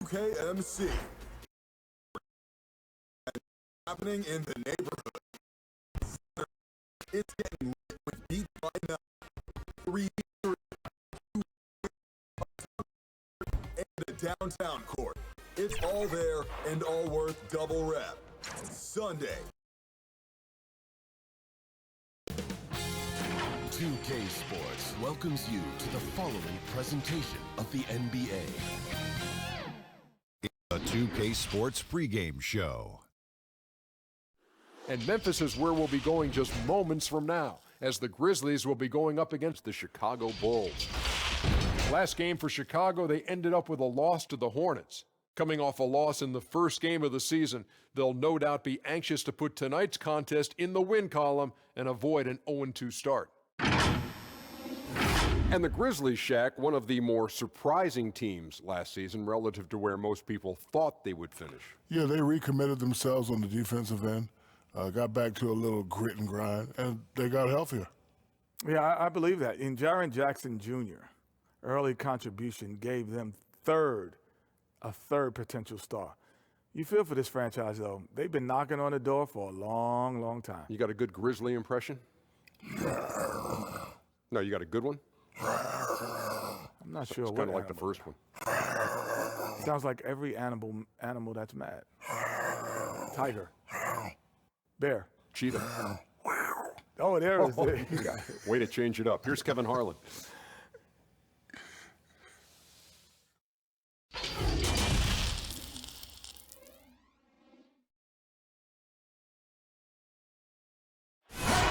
2KMC. Happening in the neighborhood. It's getting lit with beat by now. 3 and a downtown court. It's all there and all worth double rep. Sunday. 2K Sports welcomes you to the following presentation of the NBA. It's a 2K Sports pregame show. And Memphis is where we'll be going just moments from now, as the Grizzlies will be going up against the Chicago Bulls. Last game for Chicago, they ended up with a loss to the Hornets. Coming off a loss in the first game of the season, they'll no doubt be anxious to put tonight's contest in the win column and avoid an 0-2 start. And the Grizzlies, Shaq, one of the more surprising teams last season relative to where most people thought they would finish. Yeah, they recommitted themselves on the defensive end, got back to a little grit and grind, and they got healthier. Yeah, I believe that. In Jaren Jackson Jr., early contribution gave them a third potential star. You feel for this franchise, though. They've been knocking on the door for a long, long time. You got a good Grizzly impression? No, you got a good one? I'm not sure. It's kind of like the first one. Sounds like every animal that's mad. Tiger. Bear. Cheetah. Oh, there it is. Way to change it up. Here's Kevin Harlan.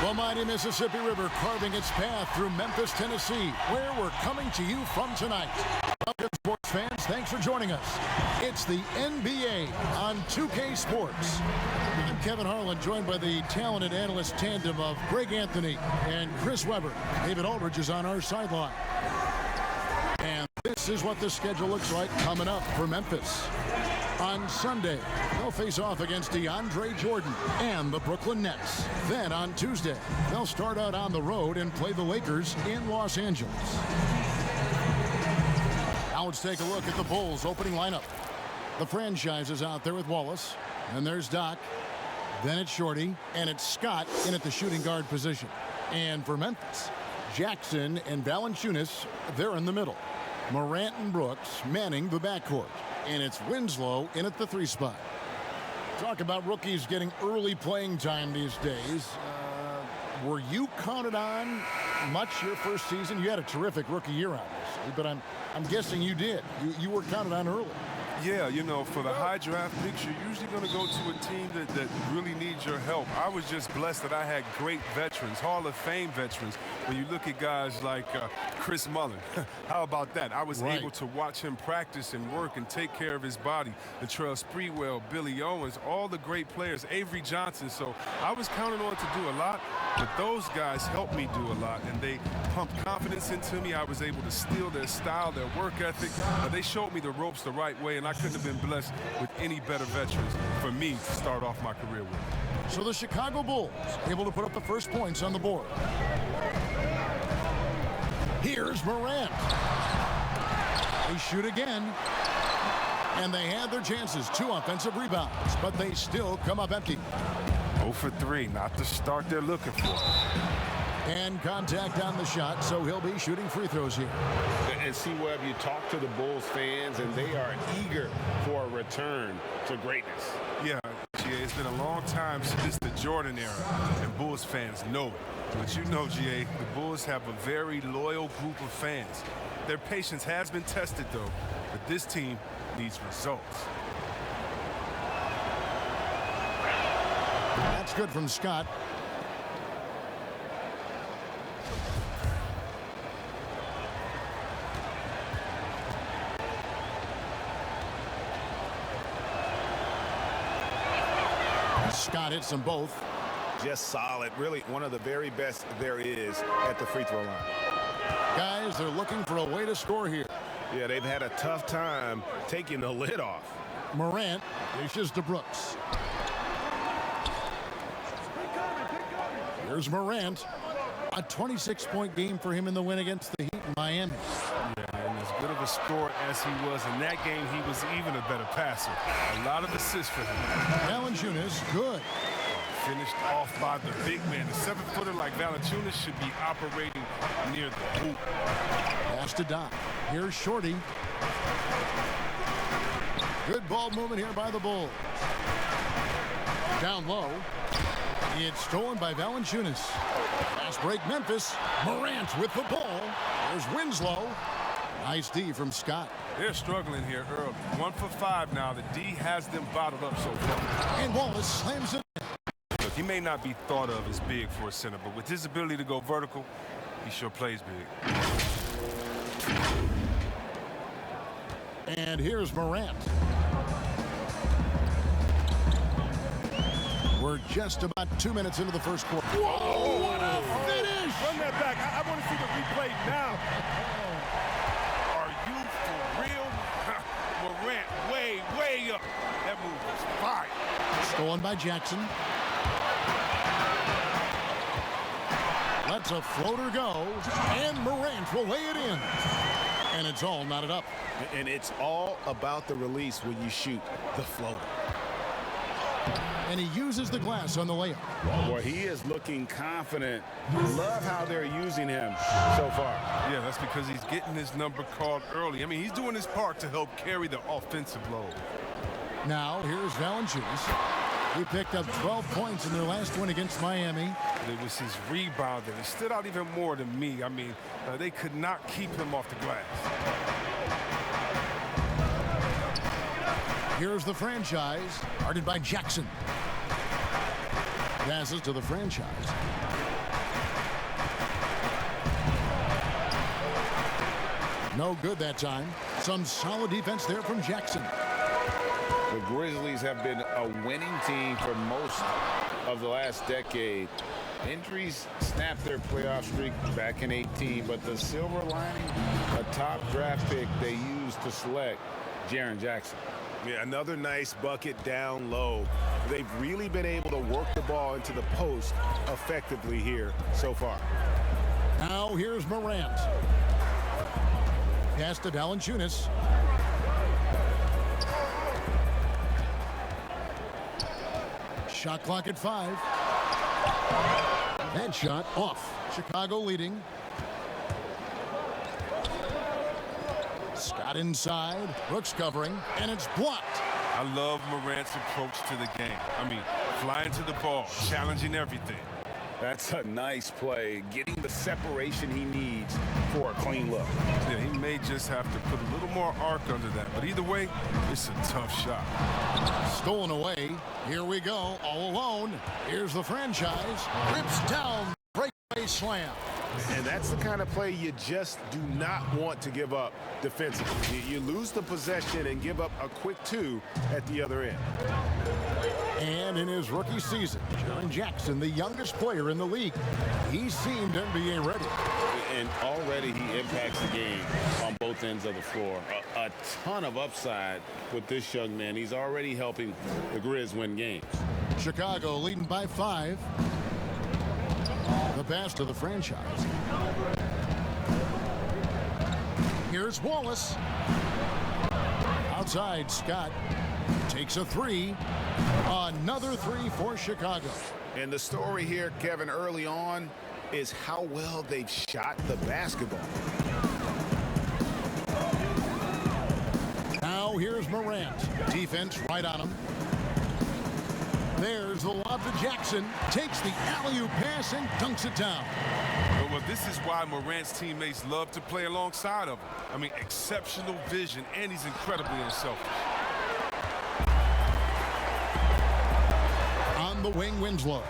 The mighty Mississippi River carving its path through Memphis, Tennessee, where we're coming to you from tonight. Welcome, sports fans. Thanks for joining us. It's the NBA on 2K Sports. I'm Kevin Harlan, joined by the talented analyst tandem of Greg Anthony and Chris Webber. David Aldridge is on our sideline. And this is what the schedule looks like coming up for Memphis. On Sunday, they'll face off against DeAndre Jordan and the Brooklyn Nets. Then on Tuesday, they'll start out on the road and play the Lakers in Los Angeles. Now let's take a look at the Bulls' opening lineup. The franchise is out there with Wallace, and there's Doc, then it's Shorty, and it's Scott in at the shooting guard position. And for Memphis, Jackson and Valanciunas, they're in the middle. Morant and Brooks manning the backcourt. And it's Winslow in at the 3 spot. Talk about rookies getting early playing time these days. Were you counted on much your first season? You had a terrific rookie year, obviously, but I'm guessing you did. You were counted on early. Yeah, you know, for the high draft picks, you're usually going to go to a team that really needs your help. I was just blessed that I had great veterans, Hall of Fame veterans. When you look at guys like Chris Mullin, how about that? I was able to watch him practice and work and take care of his body. Latrell Sprewell, Billy Owens, all the great players, Avery Johnson. So I was counted on to do a lot, but those guys helped me do a lot, and they pumped confidence into me. I was able to steal their style, their work ethic. They showed me the ropes the right way, and I couldn't have been blessed with any better veterans for me to start off my career with. So the Chicago Bulls able to put up the first points on the board. Here's Morant. They shoot again. And they had their chances, 2 offensive rebounds, but they still come up empty. 0 for 3, not the start they're looking for. And contact on the shot, so he'll be shooting free throws here. And see, Webb, you talk to the Bulls fans, and they are eager for a return to greatness. Yeah, GA, it's been a long time since the Jordan era, and Bulls fans know it. But you know, GA, the Bulls have a very loyal group of fans. Their patience has been tested, though, but this team needs results. That's good from Scott. Scott hits them both. Just solid. Really one of the very best there is at the free throw line. Guys, they're looking for a way to score here. Yeah, they've had a tough time taking the lid off. Morant dishes to Brooks. Here's Morant. A 26-point game for him in the win against the Heat in Miami. Yeah, and as good of a scorer as he was in that game, he was even a better passer. A lot of assists for him. Valanciunas, good. Finished off by the big man. The 7-footer like Valanciunas should be operating near the hoop. Pass to Doc. Here's Shorty. Good ball movement here by the Bulls. Down low. It's stolen by Valanciunas. Fast break Memphis. Morant with the ball. There's Winslow. Nice D from Scott. They're struggling here early. 1 for 5 now. The D has them bottled up so far. And Wallace slams it. Look, he may not be thought of as big for a center, but with his ability to go vertical, he sure plays big. And here's Morant. We're just about 2 minutes into the first quarter. Whoa, what a finish! Run that back. I want to see the replay now. Are you for real? Morant way up. That move was fire. Stolen by Jackson. Lets a floater go, and Morant will lay it in. And it's all knotted up. And it's all about the release when you shoot the floater. And he uses the glass on the layup. Boy, he is looking confident. Love how they're using him so far. Yeah, that's because he's getting his number called early. I mean, he's doing his part to help carry the offensive load. Now, here's Valanciunas. He picked up 12 points in their last win against Miami. It was his rebound that stood out even more to me. I mean, they could not keep him off the glass. Here's the franchise, guarded by Jackson. Passes to the franchise. No good that time. Some solid defense there from Jackson. The Grizzlies have been a winning team for most of the last decade. Injuries snapped their playoff streak back in 18, but the silver lining, a top draft pick they used to select Jaren Jackson. Yeah, another nice bucket down low. They've really been able to work the ball into the post effectively here so far. Now here's Morant. Pass to Valanciunas. Shot clock at 5. That shot off. Chicago leading. Scott inside. Brooks covering, and it's blocked. I love Morant's approach to the game. I mean, flying to the ball, challenging everything. That's a nice play, getting the separation he needs for a clean look. Yeah, he may just have to put a little more arc under that, but either way, it's a tough shot. Stolen away. Here we go, all alone. Here's the franchise. Rips down, breakaway slam. And that's the kind of play you just do not want to give up defensively. You lose the possession and give up a quick 2 at the other end. And in his rookie season, Jaren Jackson, the youngest player in the league, he seemed NBA ready. And already he impacts the game on both ends of the floor. A ton of upside with this young man. He's already helping the Grizz win games. Chicago leading by 5. The pass to the franchise. Here's Wallace. Outside, Scott takes a 3. Another 3 for Chicago. And the story here, Kevin, early on is how well they've shot the basketball. Now here's Morant. Defense right on him. There's the lob to Jackson. Takes the alley-oop pass and dunks it down. Well, this is why Morant's teammates love to play alongside of him. I mean, exceptional vision, and he's incredibly unselfish. On the wing, Winslow.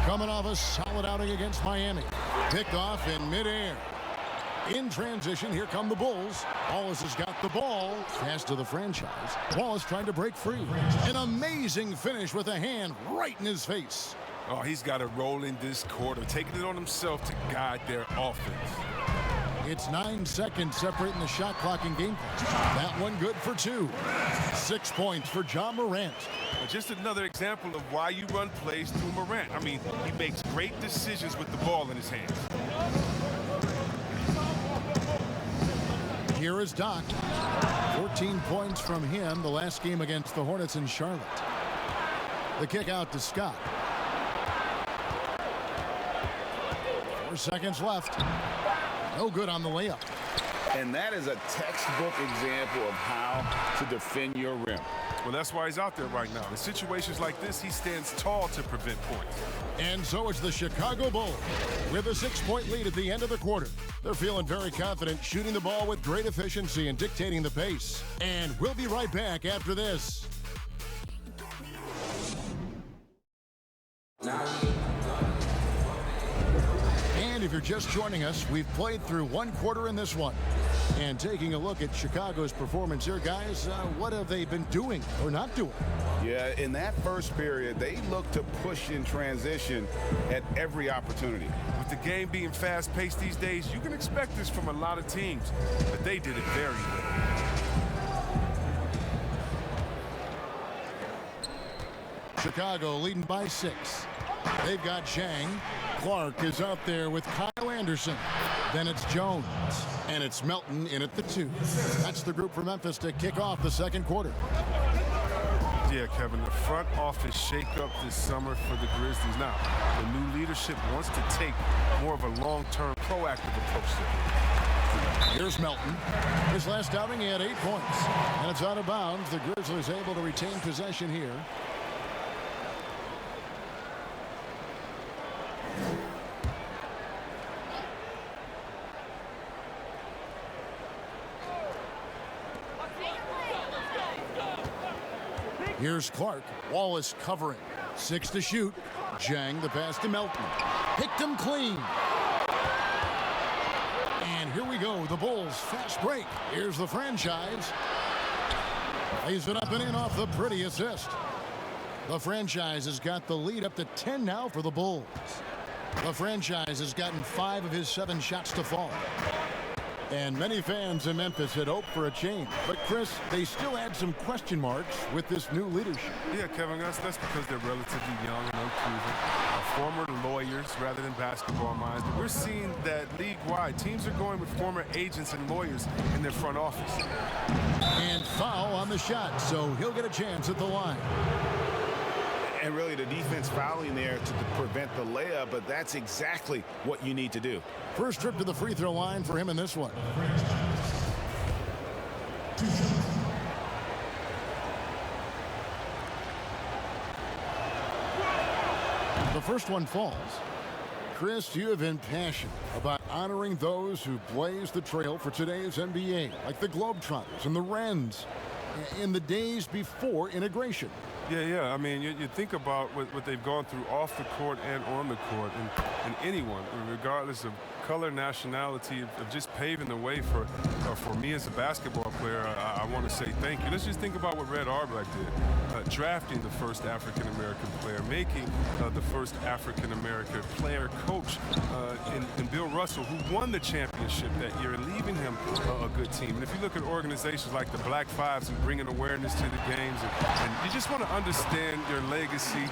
Coming off a solid outing against Miami. Picked off in midair. In transition, here come the Bulls. Wallace has got the ball. Pass to the franchise. Wallace trying to break free. An amazing finish with a hand right in his face. Oh, he's got a role in this quarter, taking it on himself to guide their offense. It's 9 seconds separating the shot clock and game clock. That one good for 2. 6 points for John Morant. Just another example of why you run plays through Morant. I mean, he makes great decisions with the ball in his hands. Here is Doc. 14 points from him the last game against the Hornets in Charlotte. The kick out to Scott. 4 seconds left. No good on the layup. And that is a textbook example of how to defend your rim. Well, that's why he's out there right now. In situations like this, he stands tall to prevent points. And so it's the Chicago Bulls with a 6-point lead at the end of the quarter. They're feeling very confident, shooting the ball with great efficiency and dictating the pace. And we'll be right back after this. And if you're just joining us, we've played through 1 quarter in this one. And taking a look at Chicago's performance here, guys, what have they been doing or not doing? Yeah, in that first period, they looked to push in transition at every opportunity. With the game being fast-paced these days, you can expect this from a lot of teams, but they did it very well. Chicago leading by 6. They've got Chang. Clark is out there with Kyle Anderson. Then it's Jones. And it's Melton in at the 2. That's the group for Memphis to kick off the second quarter. Yeah, Kevin, the front office shakeup this summer for the Grizzlies. Now, the new leadership wants to take more of a long-term, proactive approach to it. Here's Melton. His last outing, he had 8 points. And it's out of bounds. The Grizzlies able to retain possession here. Here's Clark. Wallace covering. 6 to shoot. Jang the pass to Melton. Picked him clean. And here we go. The Bulls fast break. Here's the franchise. Lays it up and in off the pretty assist. The franchise has got the lead up to 10 now for the Bulls. The franchise has gotten 5 of his 7 shots to fall. And many fans in Memphis had hoped for a change. But, Chris, they still had some question marks with this new leadership. Yeah, Kevin, that's because they're relatively young and unproven. Former lawyers rather than basketball minds. But we're seeing that league-wide, teams are going with former agents and lawyers in their front office. And foul on the shot, so he'll get a chance at the line. And really the defense fouling there to prevent the layup, but that's exactly what you need to do. First trip to the free throw line for him in this one. The first one falls. Chris, you have been passionate about honoring those who blazed the trail for today's NBA, like the Globetrotters and the Wrens, in the days before integration. Yeah. I mean, you think about what they've gone through off the court and on the court, and anyone, regardless of color, nationality, of just paving the way for me as a basketball player. I want to say thank you. Let's just think about what Red Auerbach did, drafting the first African-American player, making the first African-American player coach in Bill Russell, who won the championship that year, and leaving him a good team. And if you look at organizations like the Black Fives and bringing awareness to the games, and you just want to understand your legacy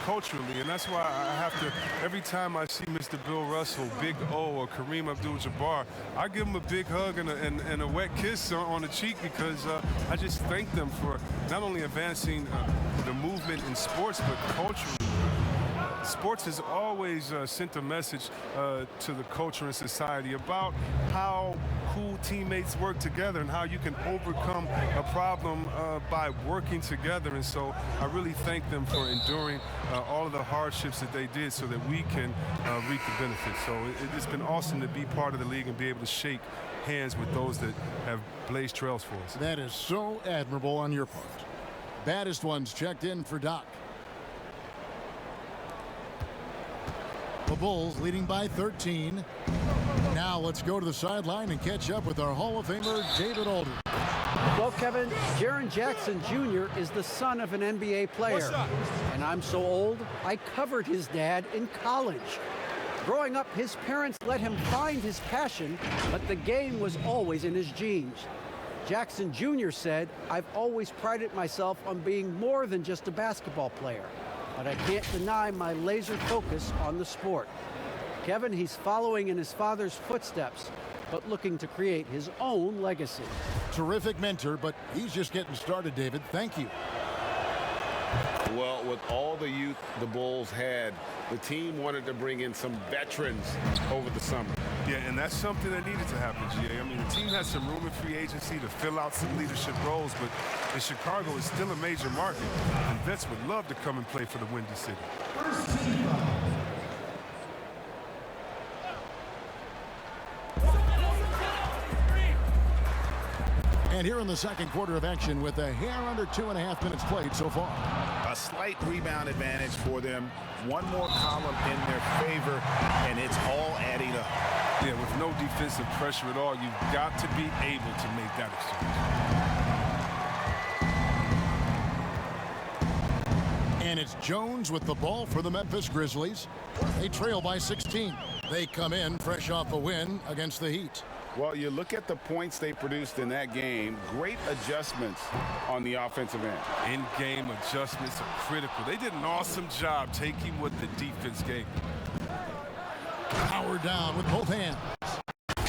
culturally, and that's why I have to, every time I see Mr. Bill Russell, Big O, or Kareem Abdul-Jabbar, I give them a big hug and a wet kiss on the cheek, because I just thank them for not only advancing the movement in sports, but culturally. Sports has always sent a message to the culture and society about how cool teammates work together and how you can overcome a problem by working together. And so I really thank them for enduring all of the hardships that they did so that we can reap the benefits. So it's been awesome to be part of the league and be able to shake hands with those that have blazed trails for us. That is so admirable on your part. Baddest ones checked in for Doc. The Bulls leading by 13. Now let's go to the sideline and catch up with our Hall of Famer, David Aldridge. Well, Kevin, Jaren Jackson Jr. is the son of an NBA player. And I'm so old, I covered his dad in college. Growing up, his parents let him find his passion, but the game was always in his genes. Jackson Jr. said, "I've always prided myself on being more than just a basketball player, but I can't deny my laser focus on the sport." Kevin, he's following in his father's footsteps. but looking to create his own legacy. Terrific mentor, but he's just getting started, David. Thank you. Well, with all the youth the Bulls had, the team wanted to bring in some veterans over the summer. Yeah, and that's something that needed to happen, GA. I mean, the team has some room in free agency to fill out some leadership roles, but in Chicago is still a major market, and vets would love to come and play for the Windy City. And here in the second quarter of action with a hair under 2.5 minutes played so far. A slight rebound advantage for them. One more column in their favor, and it's all adding up. Yeah, with no defensive pressure at all, you've got to be able to make that exchange. And it's Jones with the ball for the Memphis Grizzlies. They trail by 16. They come in fresh off a win against the Heat. Well, you look at the points they produced in that game, great adjustments on the offensive end. In-game adjustments are critical. They did an awesome job taking what the defense gave. Power down with both hands.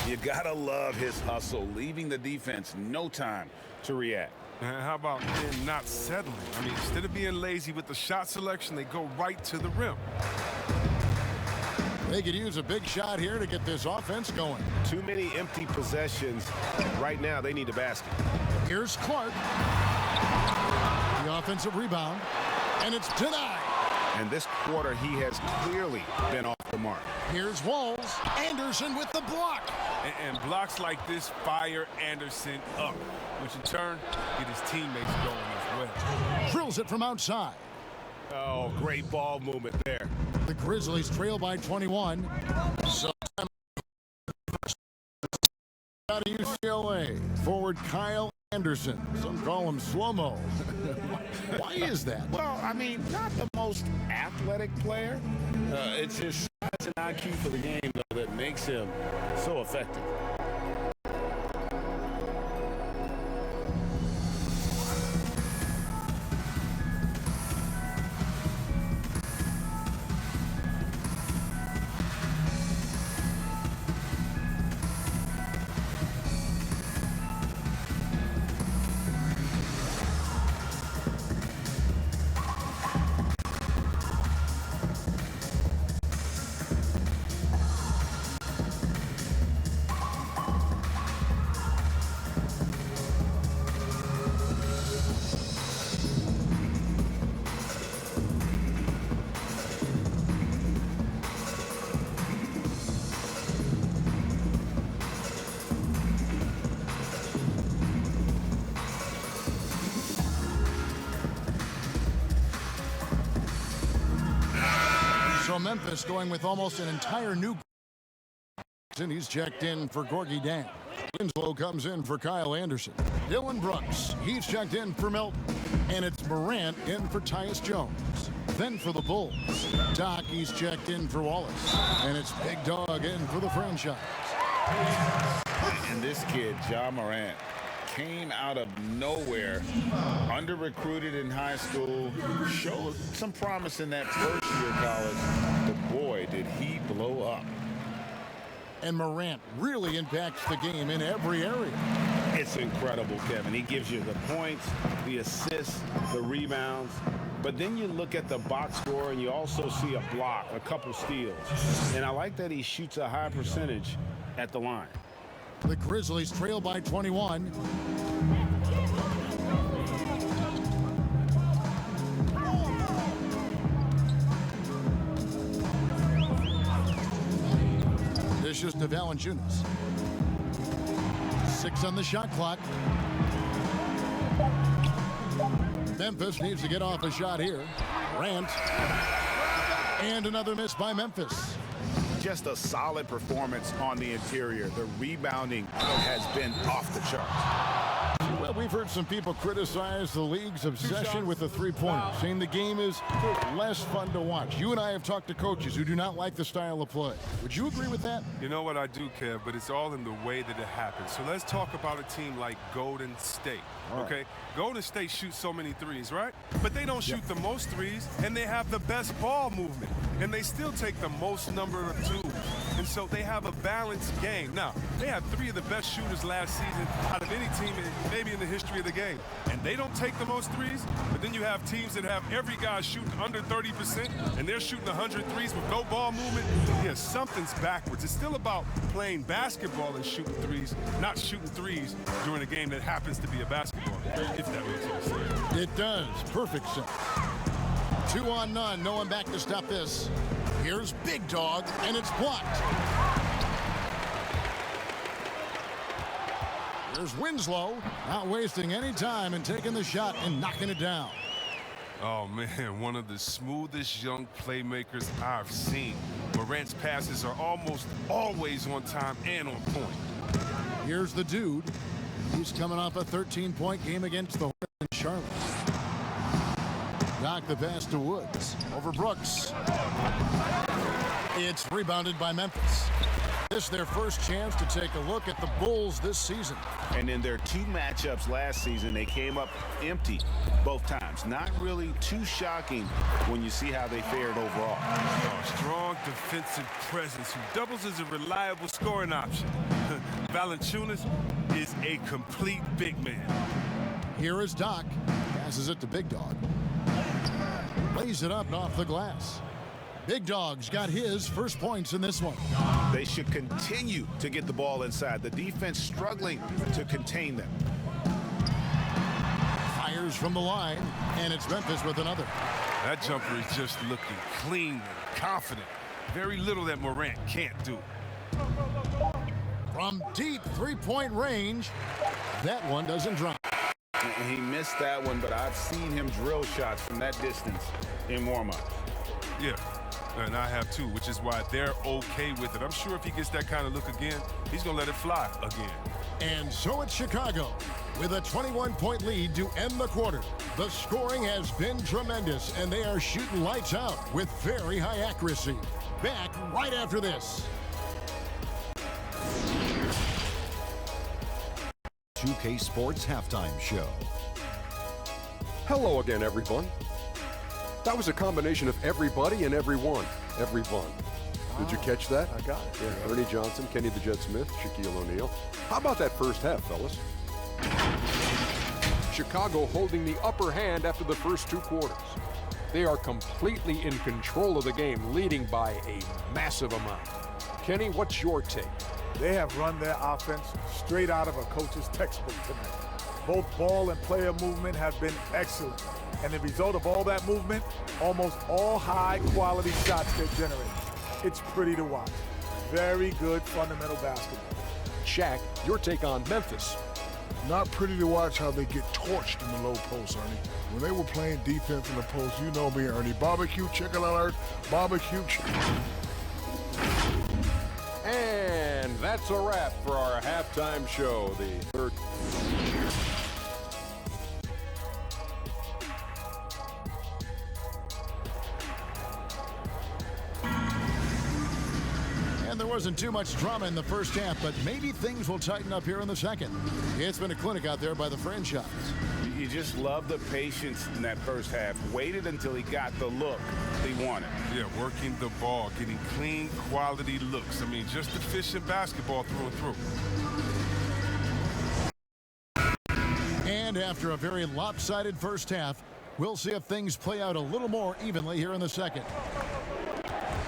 You gotta love his hustle, leaving the defense no time to react. And how about them not settling? I mean, instead of being lazy with the shot selection, they go right to the rim. They could use a big shot here to get this offense going. Too many empty possessions. Right now, they need a basket. Here's Clark. The offensive rebound. And it's denied. And this quarter, he has clearly been off the mark. Here's Walls. Anderson with the block. And blocks like this fire Anderson up, which in turn get his teammates going as well. Drills it from outside. Oh, great ball movement there. The Grizzlies trail by 21. So out of UCLA, forward Kyle Anderson. Some call him slow-mo. Why is that? Well, I mean, not the most athletic player. It's his size and IQ for the game, though, that makes him so effective. So Memphis going with almost an entire new. And he's checked in for Gorgie Dan. Winslow comes in for Kyle Anderson. Dylan Brooks, he's checked in for Milton. And it's Morant in for Tyus Jones. Then for the Bulls, Doc, he's checked in for Wallace. And it's Big Dog in for the franchise. And this kid, Ja Morant, came out of nowhere, under-recruited in high school, showed some promise in that first year of college, but boy, did he blow up. And Morant really impacts the game in every area. It's incredible, Kevin. He gives you the points, the assists, the rebounds, but then you look at the box score and you also see a block, a couple steals. And I like that he shoots a high percentage at the line. The Grizzlies trail by 21. Dishes to Valanciunas. 6 on the shot clock. Memphis needs to get off a shot here. Grant. And another miss by Memphis. Just a solid performance on the interior. The rebounding has been off the charts. Well, we've heard some people criticize the league's obsession with the three-pointer, saying the game is less fun to watch. You and I have talked to coaches who do not like the style of play. Would you agree with that? You know what, I do, Kev, but it's all in the way that it happens. So let's talk about a team like Golden State, okay? Golden State shoots so many threes, right? But they don't shoot the most threes, and they have the best ball movement. And they still take the most number of twos. And so they have a balanced game. Now, they have 3 of the best shooters last season out of any team maybe in the history of the game. And they don't take the most threes, but then you have teams that have every guy shooting under 30%, and they're shooting 100 threes with no ball movement. Yeah, something's backwards. It's still about playing basketball and shooting threes, not shooting threes during a game that happens to be a basketball game, if that makes any sense. It does. Perfect sense. 2 on none. No one back to stop this. Here's Big Dog, and it's blocked. Here's Winslow, not wasting any time and taking the shot and knocking it down. Oh, man, one of the smoothest young playmakers I've seen. Morant's passes are almost always on time and on point. Here's the dude. He's coming off a 13-point game against the Hornets in Charlotte. Knock the pass to Woods. Over Brooks. It's rebounded by Memphis. This is their first chance to take a look at the Bulls this season. And in their 2 matchups last season, they came up empty both times. Not really too shocking when you see how they fared overall. Oh, strong defensive presence who doubles as a reliable scoring option. Valanciunas is a complete big man. Here is Doc. Passes it to Big Dog. Lays it up and off the glass. Big Dog's got his first points in this one. They should continue to get the ball inside. The defense struggling to contain them. Fires from the line, and it's Memphis with another. That jumper is just looking clean and confident. Very little that Morant can't do. From deep 3-point range, that one doesn't drop. He missed that one, but I've seen him drill shots from that distance in warm-up. Yeah, and I have too, which is why they're okay with it. I'm sure if he gets that kind of look again, he's going to let it fly again. And so it's Chicago with a 21-point lead to end the quarter. The scoring has been tremendous, and they are shooting lights out with very high accuracy. Back right after this. 2K Sports Halftime Show. Hello again, everyone. That was a combination of everybody and everyone. Everyone. Did you catch that? I got it. Yeah, Ernie Johnson, Kenny the Jet Smith, Shaquille O'Neal. How about that first half, fellas? Chicago holding the upper hand after the first 2 quarters. They are completely in control of the game, leading by a massive amount. Kenny, what's your take? They have run their offense straight out of a coach's textbook tonight. Both ball and player movement have been excellent. And the result of all that movement, almost all high-quality shots they're generating. It's pretty to watch. Very good fundamental basketball. Shaq, your take on Memphis. Not pretty to watch how they get torched in the low post, Ernie. When they were playing defense in the post, you know me, Ernie. Barbecue chicken alert, barbecue chicken. And that's a wrap for our halftime show. The third. And there wasn't too much drama in the first half, but maybe things will tighten up here in the second. It's been a clinic out there by the franchise. You just love the patience in that first half. Waited until he got the look he wanted. Yeah, working the ball, getting clean, quality looks. I mean, just efficient basketball through and through. And after a very lopsided first half, we'll see if things play out a little more evenly here in the second.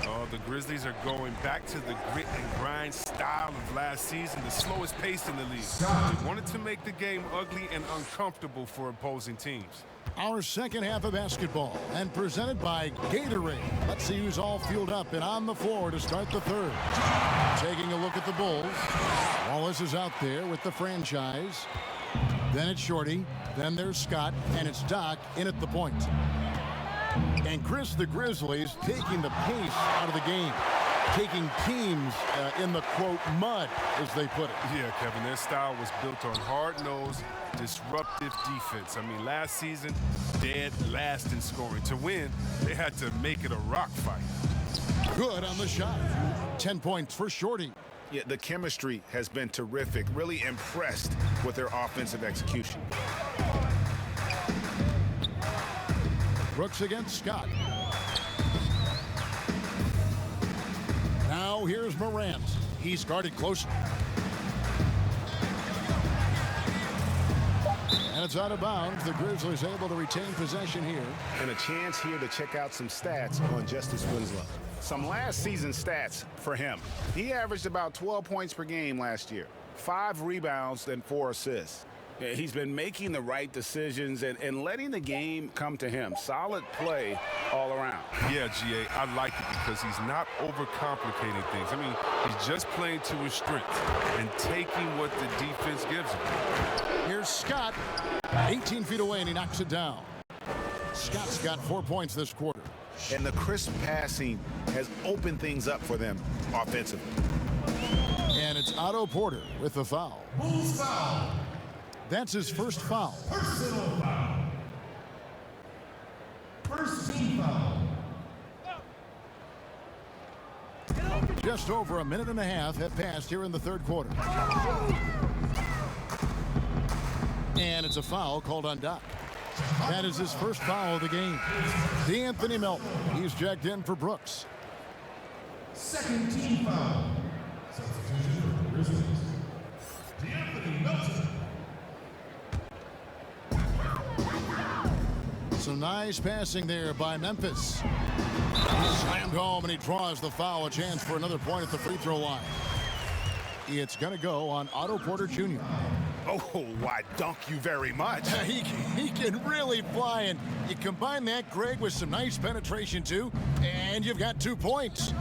Oh, the Grizzlies are going back to the grit and grind style of last season, the slowest pace in the league. They wanted to make the game ugly and uncomfortable for opposing teams. Our second half of basketball, and presented by Gatorade. Let's see who's all fueled up and on the floor to start the third. Taking a look at the Bulls. Wallace is out there with the franchise. Then it's Shorty. Then there's Scott, and it's Doc in at the point. And Chris, the Grizzlies taking the pace out of the game, taking teams in the, quote, mud, as they put it. Yeah, Kevin, their style was built on hard-nosed, disruptive defense. I mean, last season, dead last in scoring. To win, they had to make it a rock fight. Good on the shot. 10 points for Shorty. Yeah, the chemistry has been terrific. Really impressed with their offensive execution. Brooks against Scott. Now here's Morant. He's guarded close. And it's out of bounds. The Grizzlies able to retain possession here. And a chance here to check out some stats on Justice Winslow. Some last season stats for him. He averaged about 12 points per game last year, 5 rebounds and 4 assists. He's been making the right decisions and letting the game come to him. Solid play all around. Yeah, GA, I like it because he's not overcomplicating things. I mean, he's just playing to his strengths and taking what the defense gives him. Here's Scott, 18 feet away, and he knocks it down. Scott's got 4 points this quarter. And the crisp passing has opened things up for them offensively. And it's Otto Porter with the foul. Bulls foul. That's his first foul. Personal foul. First team foul. Just over a minute and a half have passed here in the third quarter. And it's a foul called on Doc. That is his first foul of the game. D'Anthony Melton. He's jacked in for Brooks. Second team foul. Substitution for the Grizzlies. D'Anthony Melton. Some nice passing there by Memphis. He's slammed home and he draws the foul. A chance for another point at the free throw line. It's going to go on Otto Porter Jr. Oh, why, dunk you very much. He can really fly, and you combine that, Greg, with some nice penetration, too, and you've got 2 points.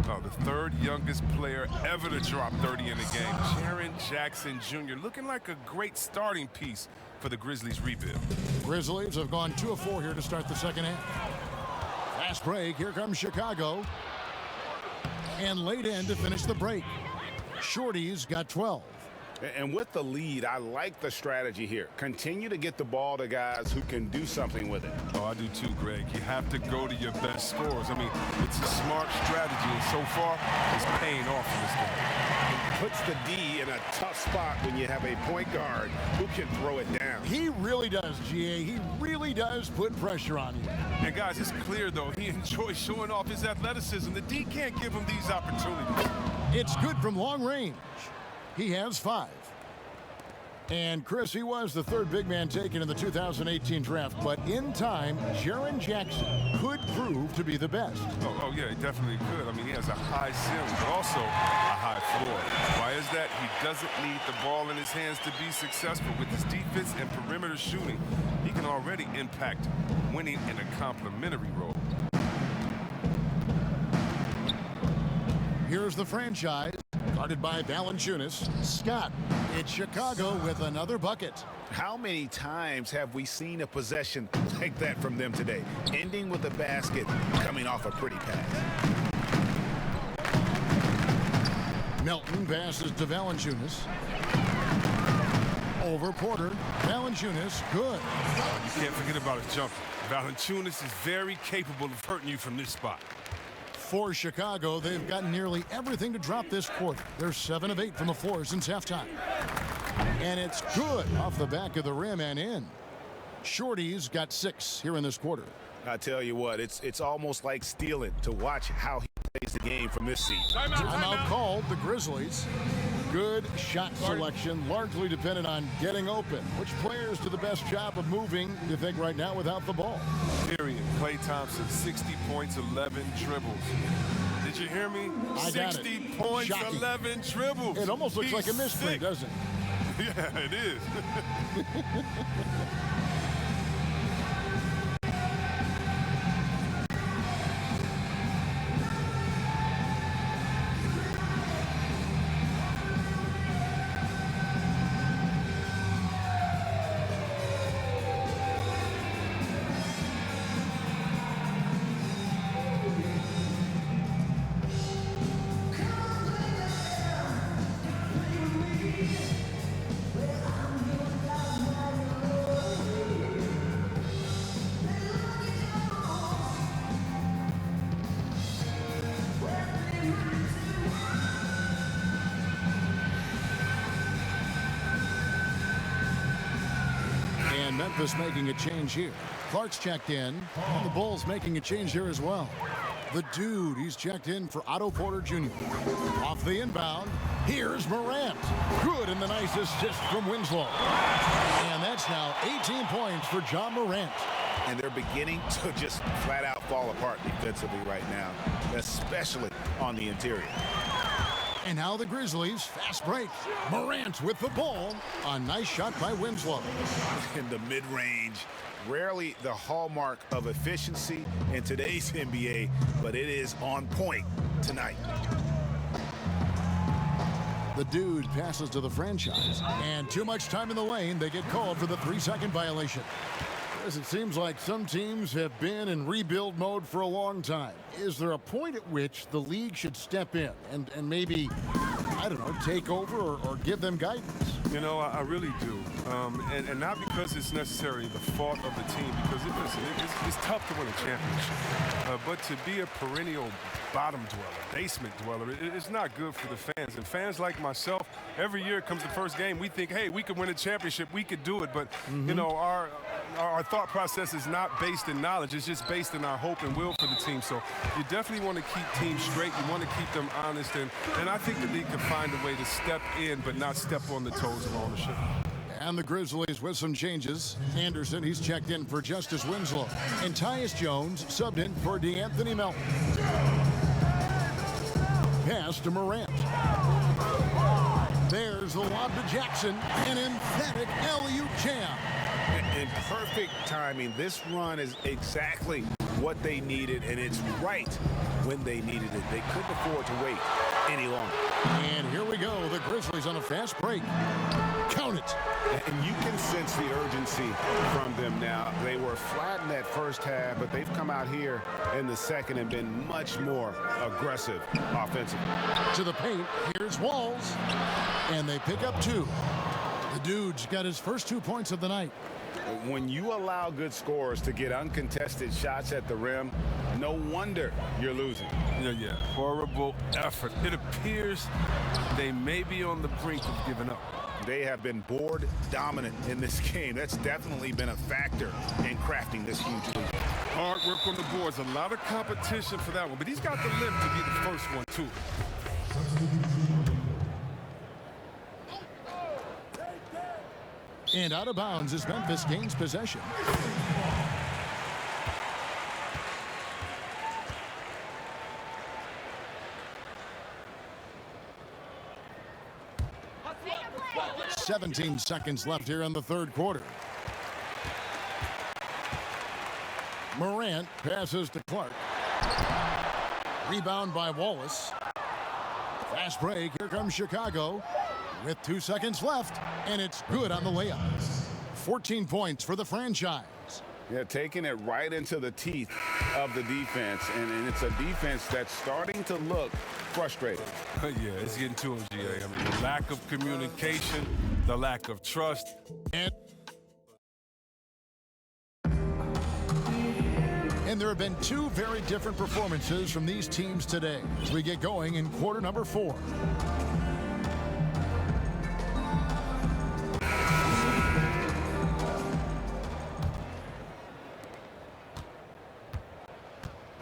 Oh, the third youngest player ever to drop 30 in a game, Jaren Jackson Jr., looking like a great starting piece for the Grizzlies rebuild. Grizzlies have gone 2 of 4 here to start the second half. Fast break, here comes Chicago. And late in to finish the break. Shorty's got 12. And with the lead, I like the strategy here. Continue to get the ball to guys who can do something with it. Oh, I do too, Greg. You have to go to your best scorers. I mean, it's a smart strategy, and so far, it's paying off in this game. It puts the D in a tough spot when you have a point guard who can throw it down. He really does, GA. He really does put pressure on you. And guys, it's clear, though, he enjoys showing off his athleticism. The D can't give him these opportunities. It's good from long range. He has 5. And Chris, he was the third big man taken in the 2018 draft, but in time, Jaren Jackson could prove to be the best. Oh, yeah, he definitely could. I mean, he has a high ceiling, but also a high floor. Why is that? He doesn't need the ball in his hands to be successful. With his defense and perimeter shooting, he can already impact winning in a complementary role. Here's the franchise, guarded by Valanciunas. Scott, it's Chicago with another bucket. How many times have we seen a possession like that from them today? Ending with a basket, coming off a pretty pass. Melton passes to Valanciunas. Over Porter. Valanciunas, good. You can't forget about his jumper. Valanciunas is very capable of hurting you from this spot. For Chicago, they've gotten nearly everything to drop this quarter. They're 7 of 8 from the floor since halftime. And it's good off the back of the rim and in. Shorty's got 6 here in this quarter. I tell you what, it's almost like stealing to watch how he plays the game from this seat. Timeout called the Grizzlies. Good shot selection, largely dependent on getting open. Which players do the best job of moving, you think, right now without the ball? Period. Klay Thompson, 60 points, 11 dribbles. Did you hear me? I got 60 it. points, Shocking. 11 dribbles. It almost looks He's like a mystery, sick. doesn't it? Yeah, it is. Memphis making a change here. Clark's checked in. And the Bulls making a change here as well. The dude, he's checked in for Otto Porter Jr. Off the inbound, here's Morant. Good, and the nice assist from Winslow. And that's now 18 points for John Morant. And they're beginning to just flat out fall apart defensively right now, especially on the interior. And now the Grizzlies, fast break. Morant with the ball. A nice shot by Winslow. In the mid-range, rarely the hallmark of efficiency in today's NBA, but it is on point tonight. The dude passes to the franchise. And too much time in the lane, they get called for the 3-second violation. It seems like some teams have been in rebuild mode for a long time. Is there a point at which the league should step in and maybe, I don't know, take over or give them guidance? You know, I really do. And not because it's necessarily the fault of the team, because it's tough to win a championship. But to be a perennial bottom dweller, basement dweller, it's not good for the fans. And fans like myself, every year comes the first game, we think, hey, we could win a championship, we could do it. But, you know, our thought process is not based in knowledge. It's just based in our hope and will for the team. So you definitely want to keep teams straight. You want to keep them honest. And I think the league can find a way to step in but not step on the toes of ownership. And the Grizzlies with some changes. Anderson, he's checked in for Justice Winslow. And Tyus Jones subbed in for DeAnthony Melton. Pass to Morant. There's the lob to Jackson. An emphatic alley-oop jam. In perfect timing. This run is exactly what they needed, and it's right when they needed it. They couldn't afford to wait any longer. And here we go. The Grizzlies on a fast break. Count it. And you can sense the urgency from them now. They were flat in that first half, but they've come out here in the second and been much more aggressive offensively. To the paint. Here's Walls. And they pick up 2. The dude's got his first 2 points of the night. When you allow good scorers to get uncontested shots at the rim, no wonder you're losing. Yeah. Horrible effort. It appears they may be on the brink of giving up. They have been board dominant in this game. That's definitely been a factor in crafting this huge lead. Hard work on the boards. A lot of competition for that one. But he's got the lift to be the first one, too. And out of bounds as Memphis gains possession. "17 seconds left here in the third quarter. Morant passes to Clark. Rebound by Wallace. Fast break. Here comes Chicago. With 2 seconds left, and it's good on the layup. 14 points for the franchise. Yeah, taking it right into the teeth of the defense, and it's a defense that's starting to look frustrated. Yeah, it's getting to him, GA. I mean, the lack of communication, the lack of trust. And there have been 2 very different performances from these teams today as we get going in quarter number 4.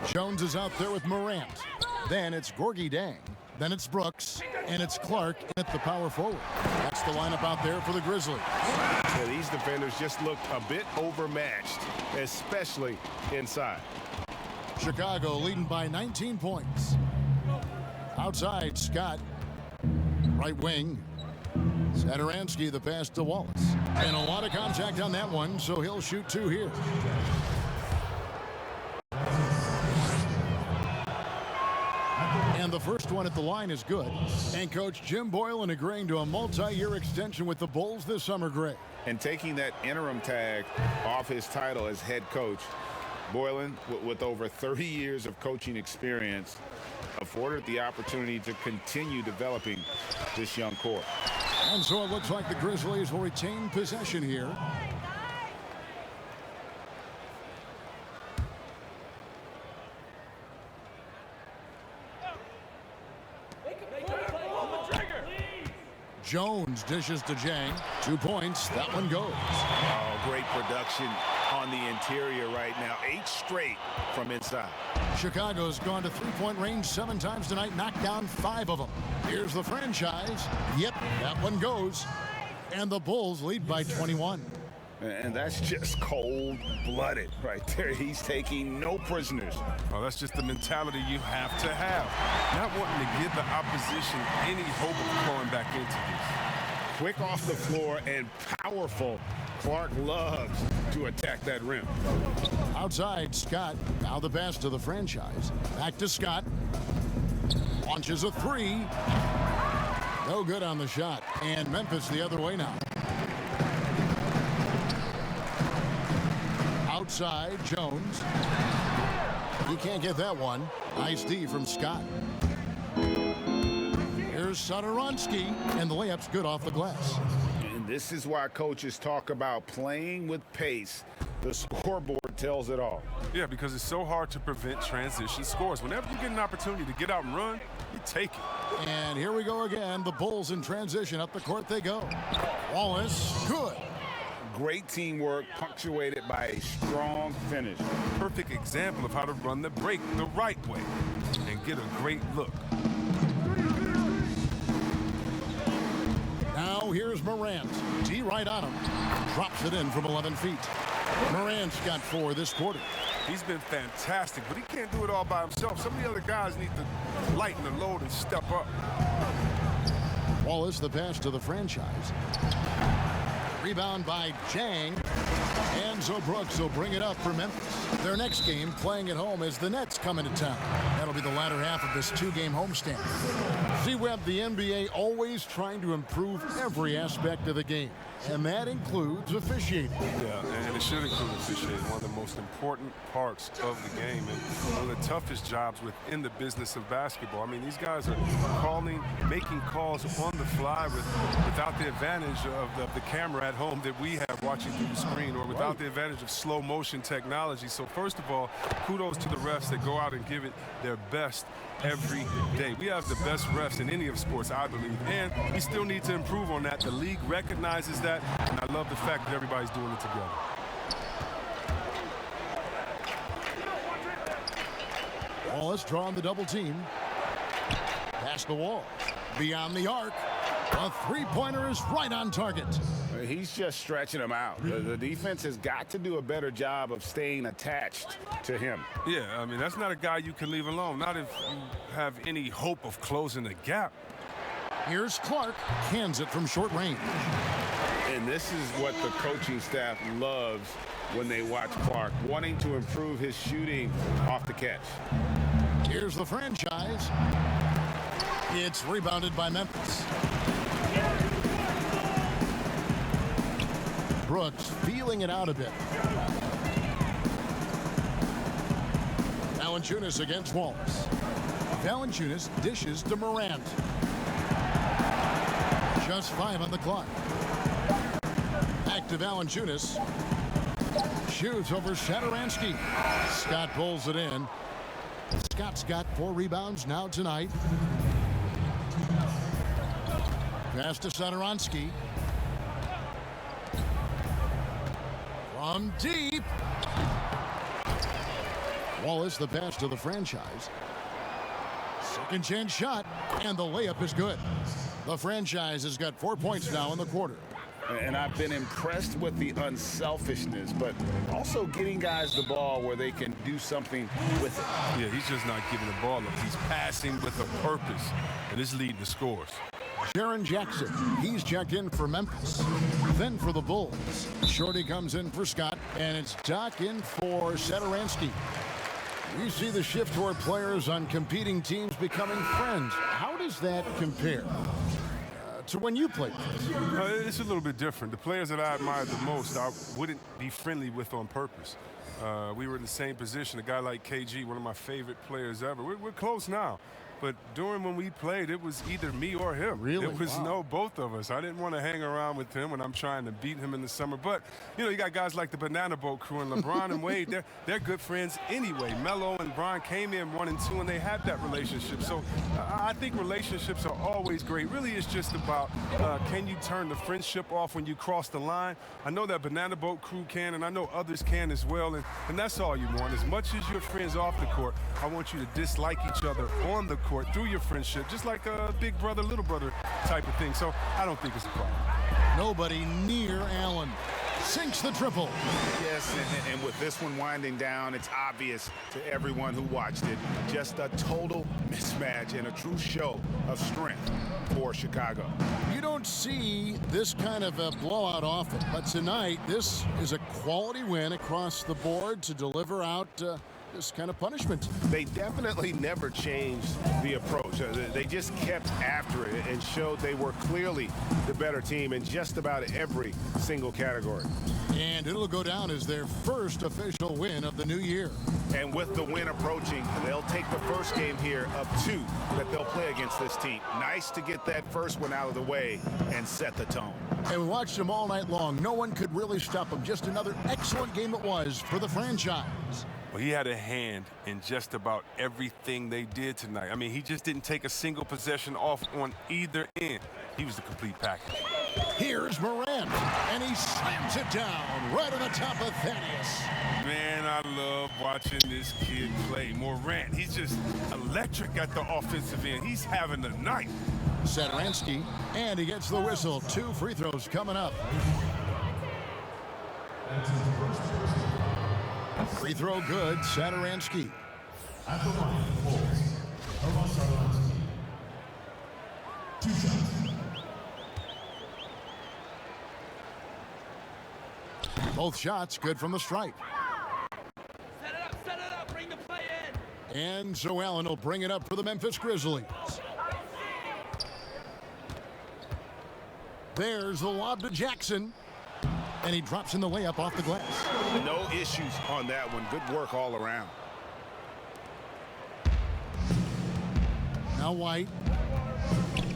Jones is out there with Morant. Then it's Gorgie Dang. Then it's Brooks. And it's Clark at the power forward. That's the lineup out there for the Grizzlies. Yeah, these defenders just look a bit overmatched, especially inside. Chicago leading by 19 points. Outside, Scott. Right wing. Satoransky, the pass to Wallace. And a lot of contact on that one, so he'll shoot 2 here. And the first one at the line is good. And Coach Jim Boylan agreeing to a multi-year extension with the Bulls this summer, Greg. And taking that interim tag off his title as head coach, Boylan, with over 30 years of coaching experience, afforded the opportunity to continue developing this young core. And so it looks like the Grizzlies will retain possession here. Jones dishes to Jang. 2 points. That one goes. Oh, great production on the interior right now. 8 straight from inside. Chicago's gone to three-point range 7 times tonight, knocked down 5 of them. Here's the franchise. Yep, that one goes. And the Bulls lead by 21. And that's just cold-blooded right there. He's taking no prisoners. Well, that's just the mentality you have to have. Not wanting to give the opposition any hope of going back into this. Quick off the floor and powerful. Clark loves to attack that rim. Outside, Scott. Now the pass to the franchise. Back to Scott. Launches a 3. No good on the shot. And Memphis the other way now. Outside, Jones. He can't get that one. Nice D from Scott. Here's Satoransky, and the layup's good off the glass. And this is why coaches talk about playing with pace. The scoreboard tells it all. Yeah, because it's so hard to prevent transition scores. Whenever you get an opportunity to get out and run, you take it. And here we go again. The Bulls in transition. Up the court they go. Wallace, good. Great teamwork punctuated by a strong finish. Perfect example of how to run the break the right way and get a great look. Now here's Morant. D right on him. Drops it in from 11 feet. Morant's got 4 this quarter. He's been fantastic, but he can't do it all by himself. Some of the other guys need to lighten the load and step up. Wallace the pass to the franchise. Rebound by Jang. And so Brooks will bring it up for Memphis. Their next game playing at home as the Nets come into town. That'll be the latter half of this 2-game homestand. See, Webb, the NBA always trying to improve every aspect of the game. And that includes officiating. Yeah, and it should include officiating, one of the most important parts of the game and one of the toughest jobs within the business of basketball. I mean, these guys are making calls on the fly without the advantage of the camera at home that we have watching through the screen, or without the advantage of slow motion technology. So first of all, kudos to the refs that go out and give it their best every day. We have the best refs in any of sports, I believe, and we still need to improve on that. The league recognizes that, and I love the fact that everybody's doing it together. Wallace drawing the double team. Past the wall. Beyond the arc. A three-pointer is right on target. He's just stretching him out. The defense has got to do a better job of staying attached to him. Yeah, I mean, that's not a guy you can leave alone. Not if you have any hope of closing the gap. Here's Clark. Hands it from short range. And this is what the coaching staff loves when they watch Clark, wanting to improve his shooting off the catch. Here's the franchise. It's rebounded by Memphis. Brooks feeling it out a bit. Valanciunas against Wallace. Valanciunas dishes to Morant. Just 5 on the clock. Back to Valanciunas. Shoots over Satoransky. Scott pulls it in. Scott's got 4 rebounds now tonight. Pass to Satoransky. From deep. Wallace the pass to the franchise. Second chance shot, and the layup is good. The franchise has got 4 points now in the quarter. And I've been impressed with the unselfishness, but also getting guys the ball where they can do something with it. Yeah, he's just not giving the ball up. He's passing with a purpose, and it's leading to scores. Jaren Jackson, he's checked in for Memphis. Then for the Bulls, Shorty comes in for Scott, and it's Doc in for Satoransky. We see the shift toward players on competing teams becoming friends. How does that compare to when you played? It's a little bit different. The players that I admired the most, I wouldn't be friendly with on purpose. We were in the same position. A guy like KG, one of my favorite players ever. We're close now. but during when we played, it was either me or him. Really? It was Wow. both of us. I didn't want to hang around with him when I'm trying to beat him in the summer. But, you know, you got guys like the Banana Boat crew and LeBron and Wade. They're good friends anyway. Melo and Bron came in 1 and 2, and they had that relationship. So I think relationships are always great. Really, it's just about can you turn the friendship off when you cross the line? I know that Banana Boat crew can, and I know others can as well. And that's all you want. As much as you're friends off the court, I want you to dislike each other on the court through your friendship, just like a big brother, little brother type of thing. So I don't think it's a problem. Nobody near Allen. Sinks the triple. Yes, and with this one winding down, it's obvious to everyone who watched it. Just a total mismatch and a true show of strength for Chicago. You don't see this kind of a blowout often, but tonight this is a quality win across the board to deliver out this kind of punishment. They definitely never changed the approach. They just kept after it and showed they were clearly the better team in just about every single category. And it'll go down as their first official win of the new year. And with the win approaching, they'll take the first game here of 2 that they'll play against this team. Nice to get that first one out of the way and set the tone. And we watched them all night long. No one could really stop them. Just another excellent game it was for the franchise. Well, he had a hand in just about everything they did tonight. I mean, he just didn't take a single possession off on either end. He was the complete package. Here's Morant, and he slams it down right on the top of Thaddeus. Man, I love watching this kid play. Morant, he's just electric at the offensive end. He's having a night. Satoransky, and he gets the whistle. 2 free throws coming up. Free throw good, Satoransky. At the line, Bulls. Thomas Satoransky. 2 shots. Both shots good from the stripe. Set it up, bring the play in. And so Allen will bring it up for the Memphis Grizzlies. There's the lob to Jackson. And he drops in the layup off the glass. No issues on that one. Good work all around. Now White.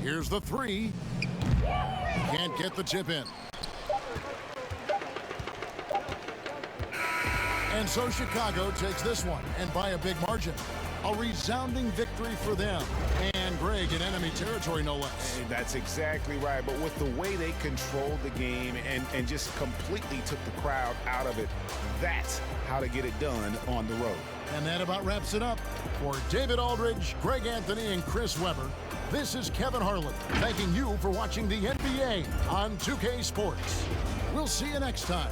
Here's the 3. Can't get the tip in. And so Chicago takes this one, and by a big margin. A resounding victory for them. And Greg in enemy territory, no less. And that's exactly right. But with the way they controlled the game and just completely took the crowd out of it, that's how to get it done on the road. And that about wraps it up. For David Aldridge, Greg Anthony, and Chris Webber, this is Kevin Harlan thanking you for watching the NBA on 2K Sports. We'll see you next time.